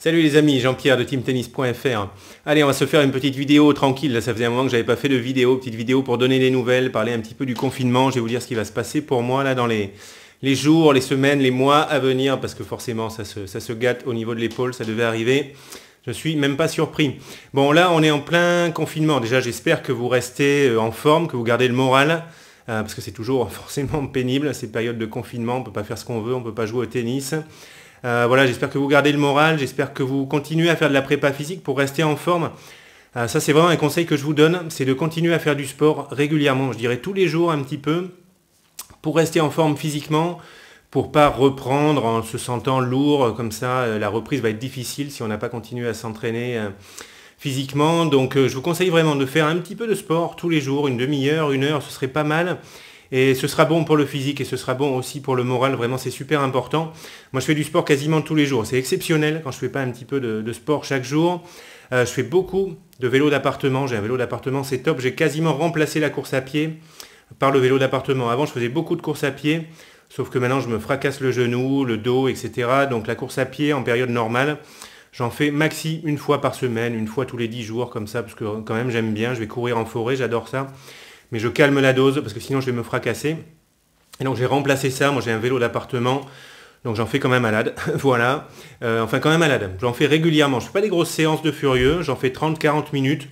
Salut les amis, Jean-Pierre de teamtennis.fr. Allez, on va se faire une petite vidéo tranquille. Là, ça faisait un moment que j'avais pas fait de vidéo. Petite vidéo pour donner des nouvelles, parler un petit peu du confinement. Je vais vous dire ce qui va se passer pour moi là dans les jours, les semaines, les mois à venir. Parce que forcément, ça se gâte au niveau de l'épaule. Ça devait arriver. Je suis même pas surpris. Bon, là, on est en plein confinement. Déjà, j'espère que vous restez en forme, que vous gardez le moral. Parce que c'est toujours forcément pénible, ces périodes de confinement. On peut pas faire ce qu'on veut, on peut pas jouer au tennis. Voilà, j'espère que vous gardez le moral, j'espère que vous continuez à faire de la prépa physique pour rester en forme. Ça, c'est vraiment un conseil que je vous donne, c'est de continuer à faire du sport régulièrement, je dirais tous les jours un petit peu, pour rester en forme physiquement, pour pas reprendre en se sentant lourd, comme ça, la reprise va être difficile si on n'a pas continué à s'entraîner physiquement. Donc, je vous conseille vraiment de faire un petit peu de sport tous les jours, une demi-heure, une heure, ce serait pas mal. Et ce sera bon pour le physique et ce sera bon aussi pour le moral, vraiment c'est super important. Moi je fais du sport quasiment tous les jours, c'est exceptionnel quand je fais pas un petit peu de sport chaque jour. Je fais beaucoup de vélo d'appartement, j'ai un vélo d'appartement, c'est top, j'ai quasiment remplacé la course à pied par le vélo d'appartement. Avant je faisais beaucoup de course à pied, sauf que maintenant je me fracasse le genou, le dos, etc. Donc la course à pied en période normale, j'en fais maxi une fois par semaine, une fois tous les 10 jours comme ça, parce que quand même j'aime bien, je vais courir en forêt, j'adore ça. Mais je calme la dose parce que sinon je vais me fracasser. Et donc j'ai remplacé ça, moi j'ai un vélo d'appartement, donc j'en fais quand même malade, voilà. Enfin quand même malade, j'en fais régulièrement, je ne fais pas des grosses séances de furieux, j'en fais 30-40 minutes,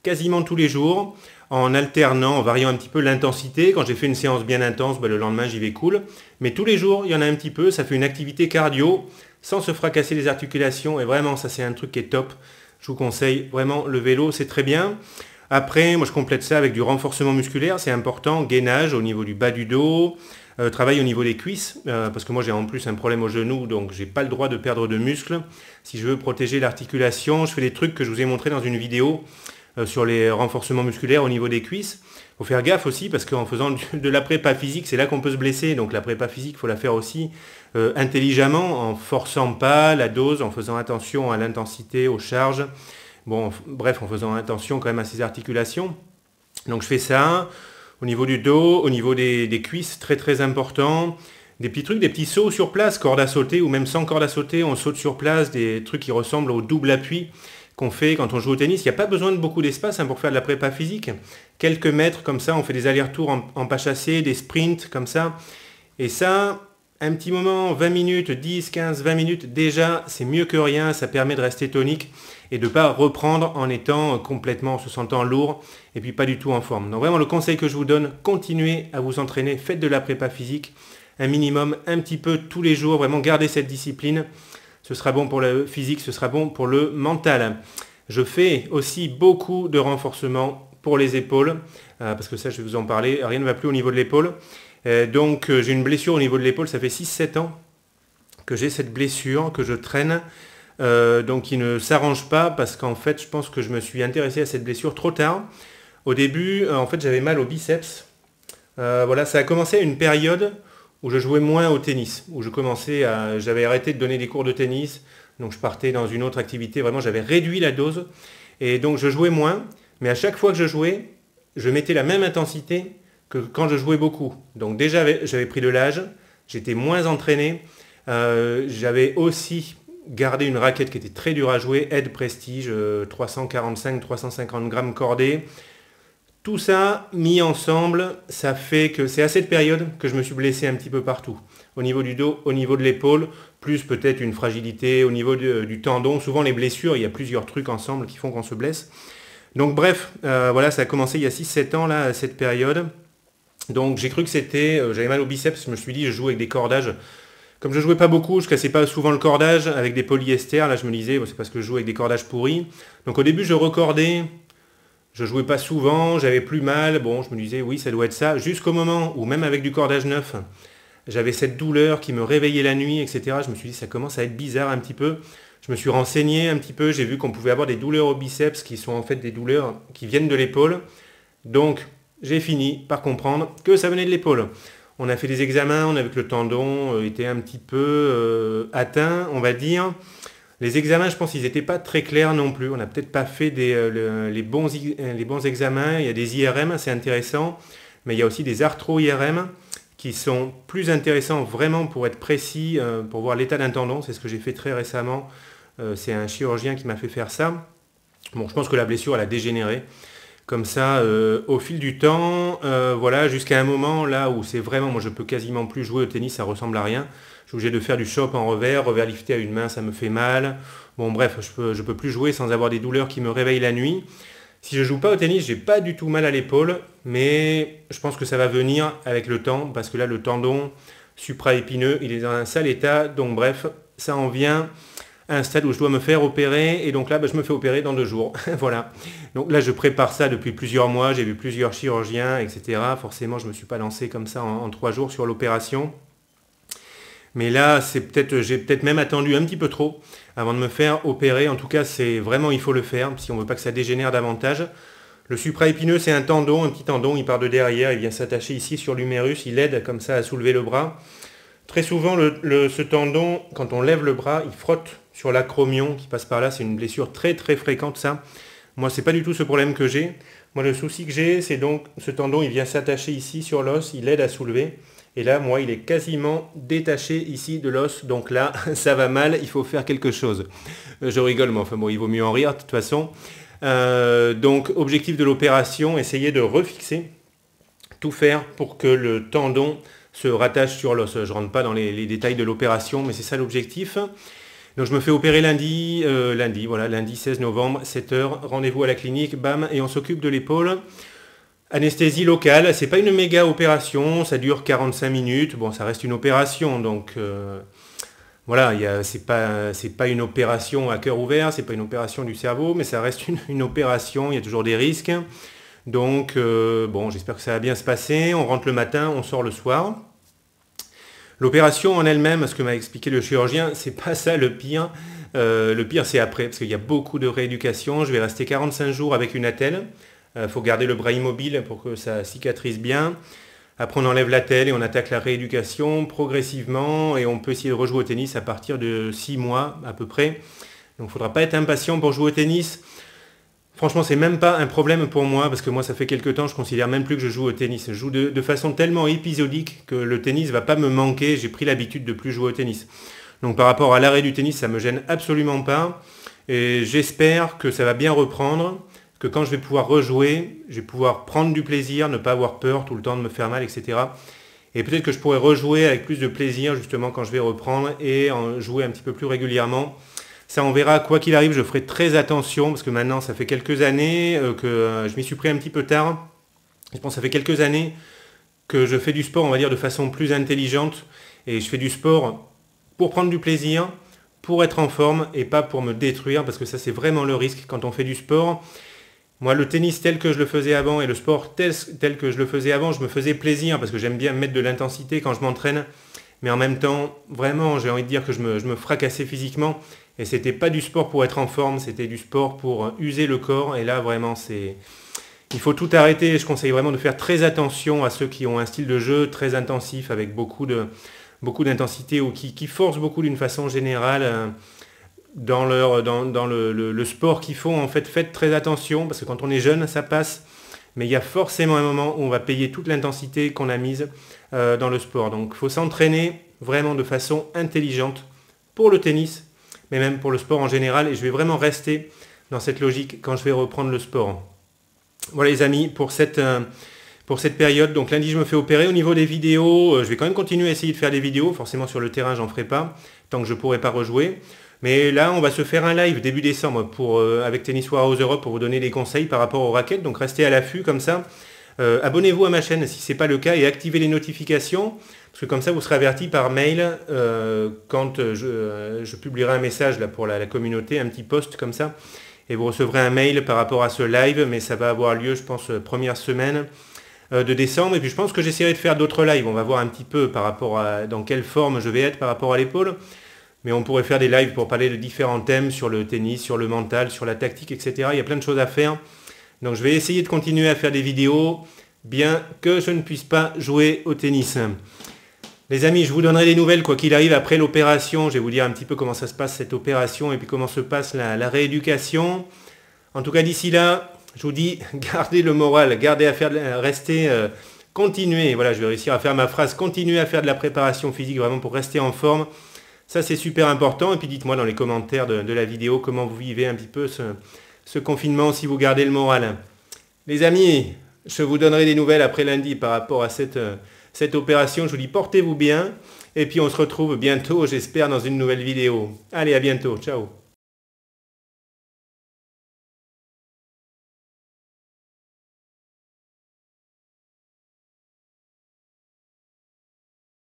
quasiment tous les jours, en alternant, en variant un petit peu l'intensité. Quand j'ai fait une séance bien intense, le lendemain j'y vais cool. Mais tous les jours, il y en a un petit peu, ça fait une activité cardio, sans se fracasser les articulations, et vraiment ça c'est un truc qui est top. Je vous conseille vraiment le vélo, c'est très bien. Après, moi je complète ça avec du renforcement musculaire, c'est important, gainage au niveau du bas du dos, travail au niveau des cuisses, parce que moi j'ai en plus un problème au genou, donc j'ai pas le droit de perdre de muscles. Si je veux protéger l'articulation, je fais des trucs que je vous ai montré dans une vidéo sur les renforcements musculaires au niveau des cuisses. Il faut faire gaffe aussi, parce qu'en faisant de la prépa physique, c'est là qu'on peut se blesser, donc la prépa physique, il faut la faire aussi intelligemment, en forçant pas la dose, en faisant attention à l'intensité, aux charges. Bon, bref, en faisant attention quand même à ses articulations. Donc je fais ça au niveau du dos, au niveau des cuisses, très très important. Des petits trucs, des petits sauts sur place, corde à sauter ou même sans corde à sauter, on saute sur place, des trucs qui ressemblent au double appui qu'on fait quand on joue au tennis. Il n'y a pas besoin de beaucoup d'espace pour faire de la prépa physique. Quelques mètres comme ça, on fait des allers-retours en pas chassé, des sprints comme ça. Et ça, un petit moment, 20 minutes, 10, 15, 20 minutes, déjà, c'est mieux que rien, ça permet de rester tonique et de ne pas reprendre en étant complètement, en se sentant lourd et puis pas du tout en forme. Donc vraiment, le conseil que je vous donne, continuez à vous entraîner, faites de la prépa physique, un minimum, un petit peu tous les jours, vraiment gardez cette discipline. Ce sera bon pour le physique, ce sera bon pour le mental. Je fais aussi beaucoup de renforcement pour les épaules, parce que ça, je vais vous en parler, rien ne va plus au niveau de l'épaule. Donc j'ai une blessure au niveau de l'épaule, ça fait 6-7 ans que j'ai cette blessure, que je traîne, donc qui ne s'arrange pas parce qu'en fait je pense que je me suis intéressé à cette blessure trop tard. Au début, en fait j'avais mal au biceps. Voilà, ça a commencé à une période où je jouais moins au tennis, où j'avais arrêté de donner des cours de tennis, donc je partais dans une autre activité, vraiment j'avais réduit la dose, et donc je jouais moins, mais à chaque fois que je jouais, je mettais la même intensité que quand je jouais beaucoup. Donc déjà j'avais pris de l'âge, j'étais moins entraîné, j'avais aussi gardé une raquette qui était très dure à jouer, Edge Prestige, 345-350 grammes cordés. Tout ça mis ensemble, ça fait que c'est à cette période que je me suis blessé un petit peu partout. Au niveau du dos, au niveau de l'épaule, plus peut-être une fragilité au niveau du tendon. Souvent les blessures, il y a plusieurs trucs ensemble qui font qu'on se blesse. Donc bref, voilà, ça a commencé il y a 6-7 ans là, à cette période. Donc j'ai cru que j'avais mal au biceps, je me suis dit je joue avec des cordages. Comme je jouais pas beaucoup, je cassais pas souvent le cordage avec des polyester, là je me disais c'est parce que je joue avec des cordages pourris. Donc au début je recordais, je jouais pas souvent, j'avais plus mal, bon je me disais oui ça doit être ça, jusqu'au moment où même avec du cordage neuf, j'avais cette douleur qui me réveillait la nuit, etc. Je me suis dit ça commence à être bizarre un petit peu. Je me suis renseigné un petit peu, j'ai vu qu'on pouvait avoir des douleurs au biceps qui sont en fait des douleurs qui viennent de l'épaule. Donc j'ai fini par comprendre que ça venait de l'épaule. On a fait des examens, on a vu que le tendon était un petit peu atteint, on va dire. Les examens, je pense qu'ils n'étaient pas très clairs non plus. On n'a peut-être pas fait les bons examens. Il y a des IRM, c'est intéressant. Mais il y a aussi des arthro-IRM qui sont plus intéressants vraiment pour être précis, pour voir l'état d'un tendon. C'est ce que j'ai fait très récemment. C'est un chirurgien qui m'a fait faire ça. Bon, je pense que la blessure, elle a dégénéré. Comme ça, au fil du temps, voilà, jusqu'à un moment là où c'est vraiment, moi je peux quasiment plus jouer au tennis, ça ressemble à rien. Je suis obligé de faire du chop en revers lifté à une main, ça me fait mal. Bon bref, je peux plus jouer sans avoir des douleurs qui me réveillent la nuit. Si je joue pas au tennis, j'ai pas du tout mal à l'épaule, mais je pense que ça va venir avec le temps, parce que là le tendon supraépineux, il est dans un sale état, donc bref, ça en vient à un stade où je dois me faire opérer, et donc là je me fais opérer dans 2 jours. Voilà. Donc là je prépare ça depuis plusieurs mois, j'ai vu plusieurs chirurgiens, etc. Forcément je ne me suis pas lancé comme ça en 3 jours sur l'opération. Mais là, j'ai peut-être même attendu un petit peu trop avant de me faire opérer. En tout cas, c'est vraiment, il faut le faire si on ne veut pas que ça dégénère davantage. Le supraépineux, c'est un tendon, un petit tendon, il part de derrière, il vient s'attacher ici sur l'humérus, il aide comme ça à soulever le bras. Très souvent, ce tendon, quand on lève le bras, il frotte sur l'acromion qui passe par là. C'est une blessure très très fréquente, ça. Moi, c'est pas du tout ce problème que j'ai. Moi, le souci que j'ai, c'est donc ce tendon, il vient s'attacher ici sur l'os, il aide à soulever. Et là, moi, il est quasiment détaché ici de l'os. Donc là, ça va mal, il faut faire quelque chose. Je rigole, mais enfin bon, il vaut mieux en rire de toute façon. Donc, objectif de l'opération, essayer de refixer, tout faire pour que le tendon se rattache sur l'os. Je ne rentre pas dans les détails de l'opération, mais c'est ça l'objectif. Donc je me fais opérer lundi 16 novembre, 7h, rendez-vous à la clinique, bam, et on s'occupe de l'épaule. Anesthésie locale, c'est pas une méga opération, ça dure 45 minutes, bon ça reste une opération, donc voilà, c'est pas une opération à cœur ouvert, c'est pas une opération du cerveau, mais ça reste une opération, il y a toujours des risques. Donc bon, j'espère que ça va bien se passer, on rentre le matin, on sort le soir. L'opération en elle-même, ce que m'a expliqué le chirurgien, c'est pas ça le pire. Le pire c'est après, parce qu'il y a beaucoup de rééducation, je vais rester 45 jours avec une attelle. Faut garder le bras immobile pour que ça cicatrise bien. Après, on enlève l'attelle et on attaque la rééducation progressivement et on peut essayer de rejouer au tennis à partir de 6 mois à peu près. Donc, il ne faudra pas être impatient pour jouer au tennis. Franchement, c'est même pas un problème pour moi parce que moi, ça fait quelques temps, je considère même plus que je joue au tennis. Je joue de façon tellement épisodique que le tennis ne va pas me manquer. J'ai pris l'habitude de plus jouer au tennis. Donc, par rapport à l'arrêt du tennis, ça ne me gêne absolument pas. Et j'espère que ça va bien reprendre. Que quand je vais pouvoir rejouer, je vais pouvoir prendre du plaisir, ne pas avoir peur tout le temps de me faire mal, etc. Et peut-être que je pourrais rejouer avec plus de plaisir justement quand je vais reprendre et en jouer un petit peu plus régulièrement. Ça on verra, quoi qu'il arrive, je ferai très attention parce que maintenant ça fait quelques années que je m'y suis pris un petit peu tard. Je pense que ça fait quelques années que je fais du sport, on va dire, de façon plus intelligente. Et je fais du sport pour prendre du plaisir, pour être en forme et pas pour me détruire parce que ça c'est vraiment le risque quand on fait du sport. Moi, le tennis tel que je le faisais avant et le sport tel que je le faisais avant, je me faisais plaisir parce que j'aime bien mettre de l'intensité quand je m'entraîne. Mais en même temps, vraiment, j'ai envie de dire que je me fracassais physiquement. Et c'était pas du sport pour être en forme, c'était du sport pour user le corps. Et là, vraiment, il faut tout arrêter. Je conseille vraiment de faire très attention à ceux qui ont un style de jeu très intensif avec beaucoup d'intensité ou qui forcent beaucoup d'une façon générale. Dans le sport qu'ils font, en fait, faites très attention, parce que quand on est jeune, ça passe, mais il y a forcément un moment où on va payer toute l'intensité qu'on a mise dans le sport. Donc il faut s'entraîner vraiment de façon intelligente pour le tennis, mais même pour le sport en général, et je vais vraiment rester dans cette logique quand je vais reprendre le sport. Voilà les amis, pour cette période, donc lundi je me fais opérer. Au niveau des vidéos, je vais quand même continuer à essayer de faire des vidéos, forcément sur le terrain j'en ferai pas, tant que je ne pourrai pas rejouer. Mais là, on va se faire un live début décembre avec Tennis Warehouse Europe pour vous donner des conseils par rapport aux raquettes. Donc restez à l'affût comme ça. Abonnez-vous à ma chaîne si ce n'est pas le cas et activez les notifications. Parce que comme ça, vous serez averti par mail quand je publierai un message là, pour la communauté, un petit post comme ça. Et vous recevrez un mail par rapport à ce live. Mais ça va avoir lieu, je pense, première semaine de décembre. Et puis je pense que j'essaierai de faire d'autres lives. On va voir un petit peu par rapport à dans quelle forme je vais être par rapport à l'épaule. Mais on pourrait faire des lives pour parler de différents thèmes sur le tennis, sur le mental, sur la tactique, etc. Il y a plein de choses à faire. Donc je vais essayer de continuer à faire des vidéos, bien que je ne puisse pas jouer au tennis. Les amis, je vous donnerai des nouvelles, quoi qu'il arrive, après l'opération. Je vais vous dire un petit peu comment ça se passe, cette opération, et puis comment se passe la rééducation. En tout cas, d'ici là, je vous dis, gardez le moral, restez, continuez. Voilà, je vais réussir à faire ma phrase, continuez à faire de la préparation physique, vraiment pour rester en forme. Ça c'est super important. Et puis dites-moi dans les commentaires de la vidéo comment vous vivez un petit peu ce confinement, si vous gardez le moral. Les amis, je vous donnerai des nouvelles après lundi par rapport à cette opération. Je vous dis portez-vous bien. Et puis on se retrouve bientôt, j'espère, dans une nouvelle vidéo. Allez, à bientôt. Ciao.